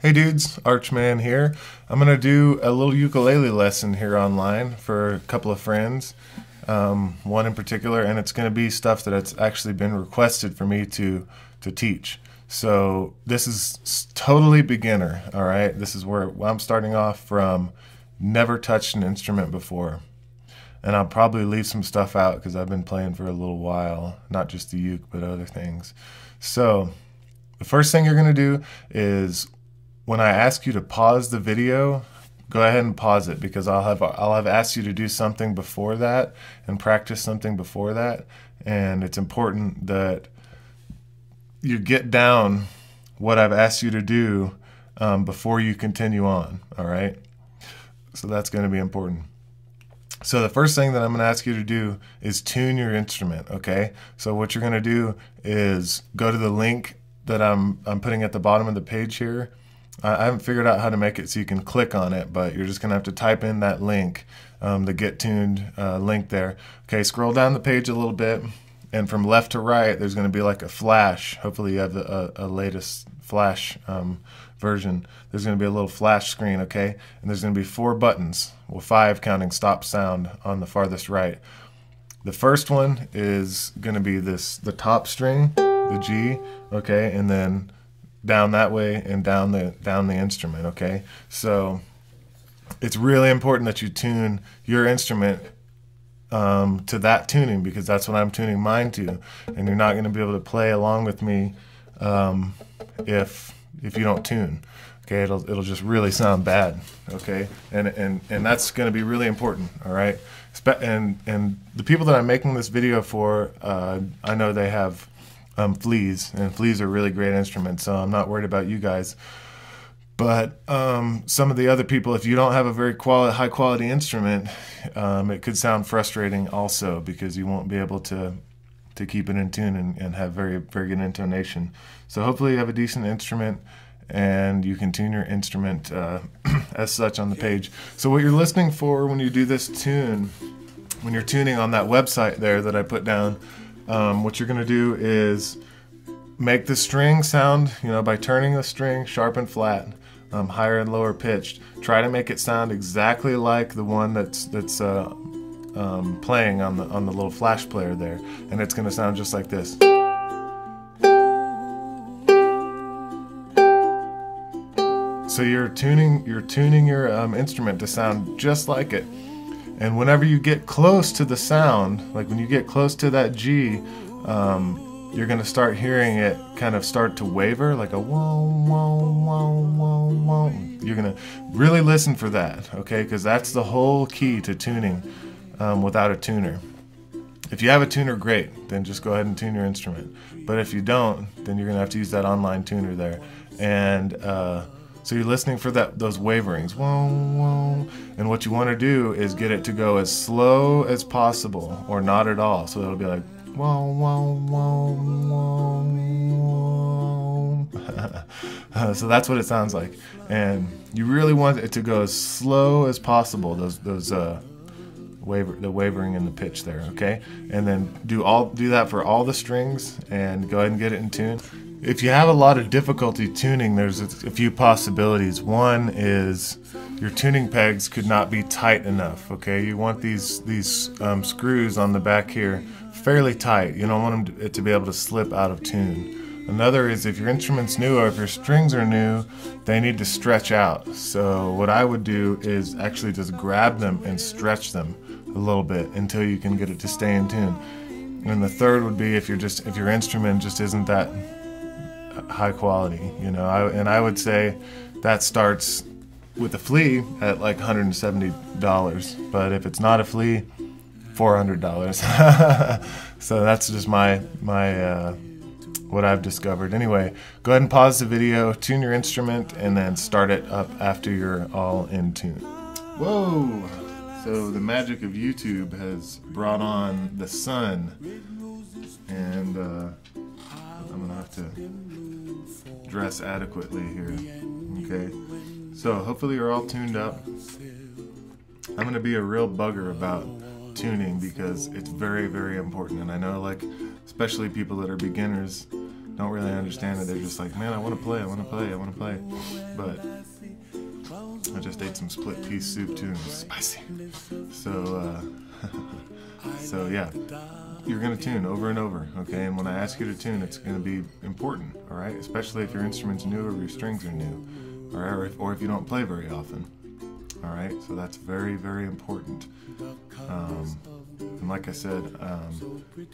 Hey dudes, ARCHMAN here. I'm going to do a little ukulele lesson here online for a couple of friends, one in particular, and it's going to be stuff that it's actually been requested for me to teach. So this is totally beginner, all right? This is where I'm starting off from never touched an instrument before. And I'll probably leave some stuff out because I've been playing for a little while, not just the uke, but other things. So the first thing you're going to do is when I ask you to pause the video, go ahead and pause it because I'll have asked you to do something before that and practice something before that, and it's important that you get down what I've asked you to do before you continue on. All right, so that's going to be important. So the first thing that I'm going to ask you to do is tune your instrument. Okay, so what you're going to do is go to the link that I'm putting at the bottom of the page here. I haven't figured out how to make it so you can click on it, but you're just going to have to type in that link, the Get Tuned link there. Okay, scroll down the page a little bit, and from left to right, there's going to be like a flash. Hopefully you have a latest flash version. There's going to be a little flash screen, okay? And there's going to be 4 buttons, well 5 counting stop sound on the farthest right. The first one is going to be the top string, the G, okay, and then down that way and down the instrument, okay? So it's really important that you tune your instrument to that tuning because that's what I'm tuning mine to, and you're not going to be able to play along with me if you don't tune. Okay, it'll just really sound bad, okay? And that's going to be really important, all right? And the people that I'm making this video for, I know they have fleas, and fleas are really great instruments, so I'm not worried about you guys. But some of the other people, if you don't have a very high quality instrument, it could sound frustrating also because you won't be able to keep it in tune and have very good intonation. So hopefully you have a decent instrument and you can tune your instrument as such on the page. So what you're listening for when you do this tune, when you're tuning on that website there that I put down, what you're going to do is make the string sound, by turning the string sharp and flat, higher and lower pitched. Try to make it sound exactly like the one that's playing on the little flash player there, and it's going to sound just like this. So you're tuning your instrument to sound just like it. And whenever you get close to the sound, like when you get close to that G, you're going to start hearing it kind of start to waver, like a whoa, whoa, whoa, whoa, whoa. You're going to really listen for that, okay? Because that's the whole key to tuning without a tuner. If you have a tuner, great. Then just go ahead and tune your instrument. But if you don't, then you're going to have to use that online tuner there. And so you're listening for those waverings, whoa, whoa, and what you want to do is get it to go as slow as possible, or not at all. So it'll be like whoa, whoa, whoa, whoa. So that's what it sounds like, and you really want it to go as slow as possible. The wavering in the pitch there, okay? And then do that for all the strings, and go ahead and get it in tune. If you have a lot of difficulty tuning, there's a few possibilities. One is your tuning pegs could not be tight enough, okay? You want these screws on the back here fairly tight. You don't want it to be able to slip out of tune. Another is if your instrument's new or if your strings are new, they need to stretch out. So what I would do is actually just grab them and stretch them a little bit until you can get it to stay in tune. And the third would be if your instrument just isn't that high quality, and I would say that starts with a flea at like $170, but if it's not a flea, $400. So that's just my what I've discovered. Anyway, go ahead and pause the video, tune your instrument, and then start it up after you're all in tune. Whoa! So the magic of YouTube has brought on the sun, and I'm gonna have to dress adequately here. Okay, so hopefully you're all tuned up. I'm gonna be a real bugger about tuning because it's very important, and I know, like, especially people that are beginners don't really understand it. They're just like, man, I want to play, but I just ate some split pea soup too, and it's spicy. So, so yeah, you're going to tune over and over, okay? And when I ask you to tune, it's going to be important, all right? Especially if your instrument's new or your strings are new, all right? Or if you don't play very often, all right? So that's very, very important. And like I said,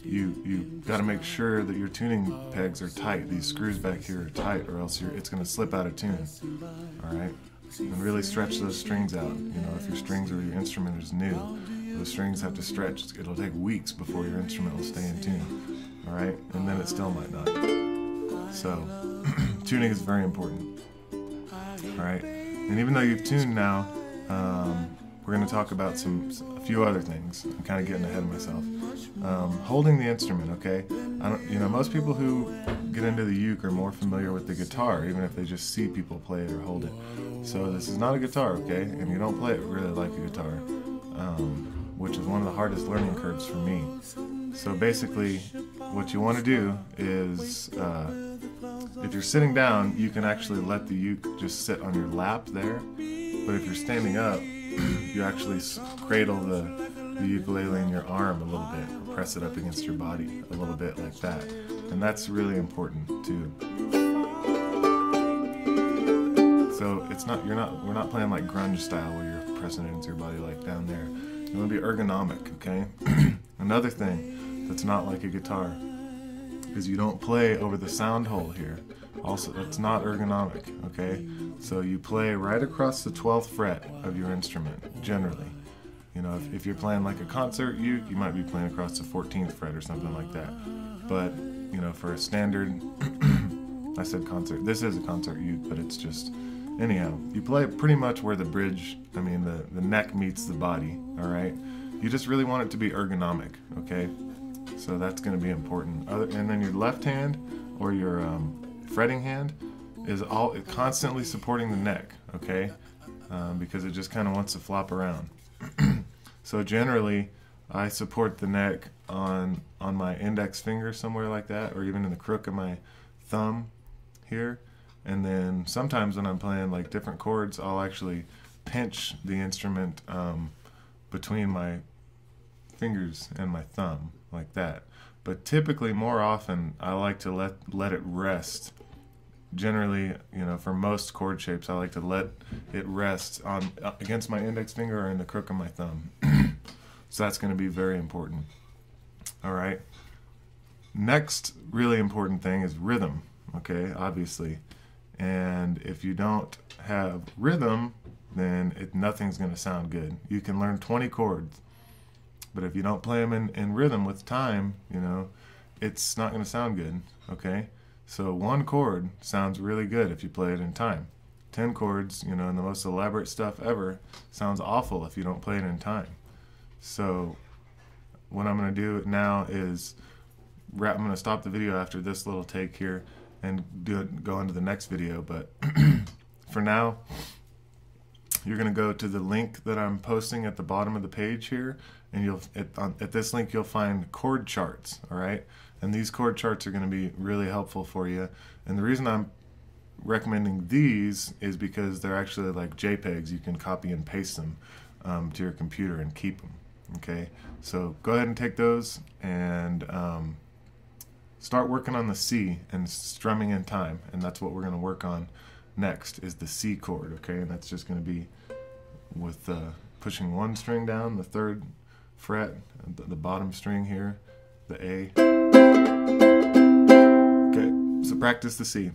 you got to make sure that your tuning pegs are tight. These screws back here are tight, or else it's going to slip out of tune, all right? And really stretch those strings out. You know, if your strings or your instrument is new, those strings have to stretch. It'll take weeks before your instrument will stay in tune, all right? And then it still might not. So, tuning is very important, all right? And even though you've tuned now, we're going to talk about a few other things. I'm kind of getting ahead of myself. Holding the instrument, okay? Most people who get into the uke are more familiar with the guitar, even if they just see people play it or hold it. So this is not a guitar, okay? And you don't play it really like a guitar, which is one of the hardest learning curves for me. So basically, what you want to do is, if you're sitting down, you can actually let the uke just sit on your lap there. But if you're standing up, you actually cradle the ukulele in your arm a little bit, press it up against your body a little bit like that, and that's really important too. So we're not playing like grunge style where you're pressing it into your body like down there. You want to be ergonomic, okay? Another thing that's not like a guitar is you don't play over the sound hole here. Also, that's not ergonomic, okay? So you play right across the 12th fret of your instrument, generally. You know, if you're playing like a concert uke, you might be playing across the 14th fret or something like that. But, you know, for a standard, I said concert, this is a concert uke, but it's just, anyhow, you play pretty much where the the neck meets the body, all right? You just really want it to be ergonomic, okay? So that's going to be important. And then your left hand or your fretting hand is constantly supporting the neck, okay? Because it just kind of wants to flop around. So generally, I support the neck on my index finger somewhere like that, or even in the crook of my thumb here. And then sometimes when I'm playing like different chords, I'll actually pinch the instrument between my fingers and my thumb like that. But typically, more often, I like to let it rest. Generally, you know, for most chord shapes, I like to let it rest against my index finger or in the crook of my thumb. So that's going to be very important. All right. Next really important thing is rhythm, okay, obviously. And if you don't have rhythm, then nothing's going to sound good. You can learn 20 chords, but if you don't play them in rhythm with time, you know, it's not going to sound good, okay? So one chord sounds really good if you play it in time. 10 chords, you know, and the most elaborate stuff ever sounds awful if you don't play it in time. So what I'm going to do now is I'm going to stop the video after this little take here and go into the next video. But for now, you're going to go to the link that I'm posting at the bottom of the page here, and at this link you'll find chord charts, all right? And these chord charts are going to be really helpful for you. And the reason I'm recommending these is because they're actually like JPEGs. You can copy and paste them to your computer and keep them, okay? So go ahead and take those and start working on the C and strumming in time, and that's what we're going to work on next, is the C chord, okay? And that's just going to be with pushing one string down, the 3rd fret, the bottom string here, the A. Okay, so practice the C.